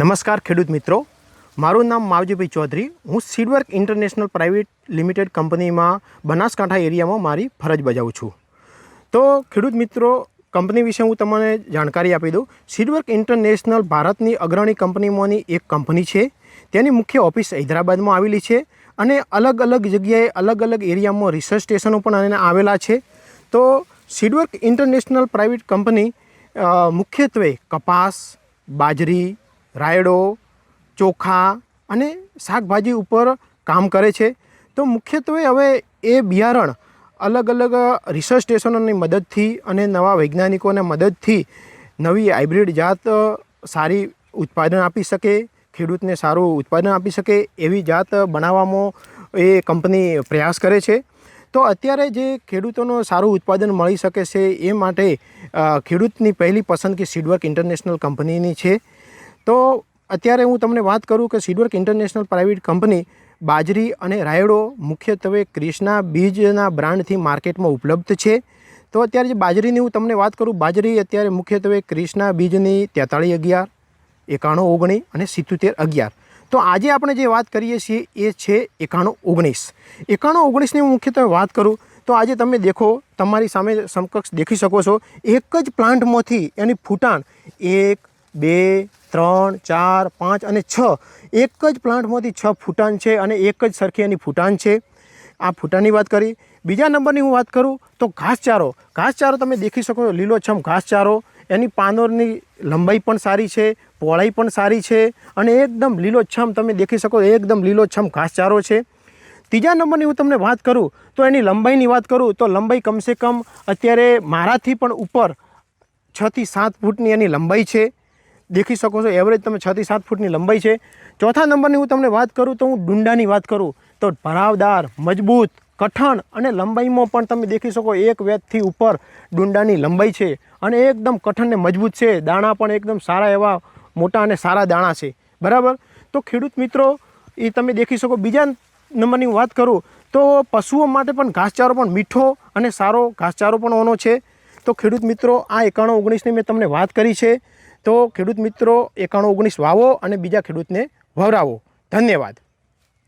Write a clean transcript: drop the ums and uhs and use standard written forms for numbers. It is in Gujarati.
નમસ્કાર ખેડૂત મિત્રો, મારું નામ માવજીભાઈ ચૌધરી. હું સીડવર્ક ઇન્ટરનેશનલ પ્રાઇવેટ લિમિટેડ કંપનીમાં બનાસકાંઠા એરિયામાં મારી ફરજ બજાવું છું. તો ખેડૂત મિત્રો, કંપની વિશે હું તમને જાણકારી આપી દઉં. સીડવર્ક ઇન્ટરનેશનલ ભારતની અગ્રણી કંપનીમાંની એક કંપની છે. તેની મુખ્ય ઓફિસ હૈદરાબાદમાં આવેલી છે અને અલગ અલગ જગ્યાએ અલગ અલગ એરિયામાં રિસર્ચ સ્ટેશનો પણ આવેલા છે. તો સીડવર્ક ઇન્ટરનેશનલ પ્રાઇવેટ કંપની મુખ્યત્વે કપાસ, બાજરી, રાયડો, ચોખા અને શાકભાજી ઉપર કામ કરે છે. તો મુખ્યત્વે હવે એ બિયારણ અલગ અલગ રિસર્ચ સ્ટેશનોની મદદથી અને નવા વૈજ્ઞાનિકોની મદદથી નવી હાઇબ્રિડ જાત સારી ઉત્પાદન આપી શકે, ખેડૂતને સારું ઉત્પાદન આપી શકે એવી જાત બનાવવામાં એ કંપની પ્રયાસ કરે છે. તો અત્યારે જે ખેડૂતોનો સારું ઉત્પાદન મળી શકે છે એ માટે ખેડૂતની પહેલી પસંદગી સીડવર્ક ઇન્ટરનેશનલ કંપનીની છે. તો અત્યારે હું તમને વાત કરું કે સીડવર્ક ઇન્ટરનેશનલ પ્રાઇવેટ કંપની બાજરી અને રાયડો મુખ્યત્વે ક્રિષ્ના બીજના બ્રાન્ડથી માર્કેટમાં ઉપલબ્ધ છે. તો અત્યારે જે બાજરીની હું તમને વાત કરું, બાજરી અત્યારે મુખ્યત્વે ક્રિષ્ના બીજની 4311, 9119 અને 7711. તો આજે આપણે જે વાત કરીએ છીએ એ છે 9119. 9119ની હું મુખ્યત્વે વાત કરું તો આજે તમે દેખો, તમારી સામે સમકક્ષ દેખી શકો છો, એક જ પ્લાન્ટમાંથી એની ફૂટાણ 1, 2, 3, 4, 5 અને 6, એક જ પ્લાન્ટમાંથી 6 ફૂટાણ છે અને એક જ સરખી એની ફૂટાણ છે. આ ફૂટાણની વાત કરી. બીજા નંબરની હું વાત કરું તો ઘાસચારો. ઘાસચારો તમે દેખી શકો છો, લીલોછમ ઘાસચારો. એની પાંદોરની લંબાઈ પણ સારી છે, પહોળાઈ પણ સારી છે અને એકદમ લીલોછમ તમે દેખી શકો, એકદમ લીલોછમ ઘાસચારો છે. ત્રીજા નંબરની હું તમને વાત કરું તો એની લંબાઈની વાત કરું તો લંબાઈ કમસે કમ અત્યારે મારાથી પણ ઉપર 6 થી 7 ફૂટની એની લંબાઈ છે. દેખી શકો છો, એવરેજ તમે 6 થી 7 ફૂટની લંબાઈ છે. ચોથા નંબરની હું તમને વાત કરું તો હું ડુંડાની વાત કરું તો ભરાવદાર, મજબૂત, કઠણ અને લંબાઈમાં પણ તમે દેખી શકો, એક વેતથી ઉપર ડુંડાની લંબાઈ છે અને એકદમ કઠણ ને મજબૂત છે. દાણા પણ એકદમ સારા એવા મોટા અને સારા દાણા છે. બરાબર. તો ખેડૂત મિત્રો, એ તમે દેખી શકો. બીજા નંબરની વાત કરું તો પશુઓ માટે પણ ઘાસચારો પણ મીઠો અને સારો ઘાસચારો પણ ઓનો છે. તો ખેડૂત મિત્રો, આ 9119ની મેં તમને વાત કરી છે. તો ખેડૂત મિત્રો, 9119 વાવો અને બીજા ખેડૂતને વવરાવો. ધન્યવાદ.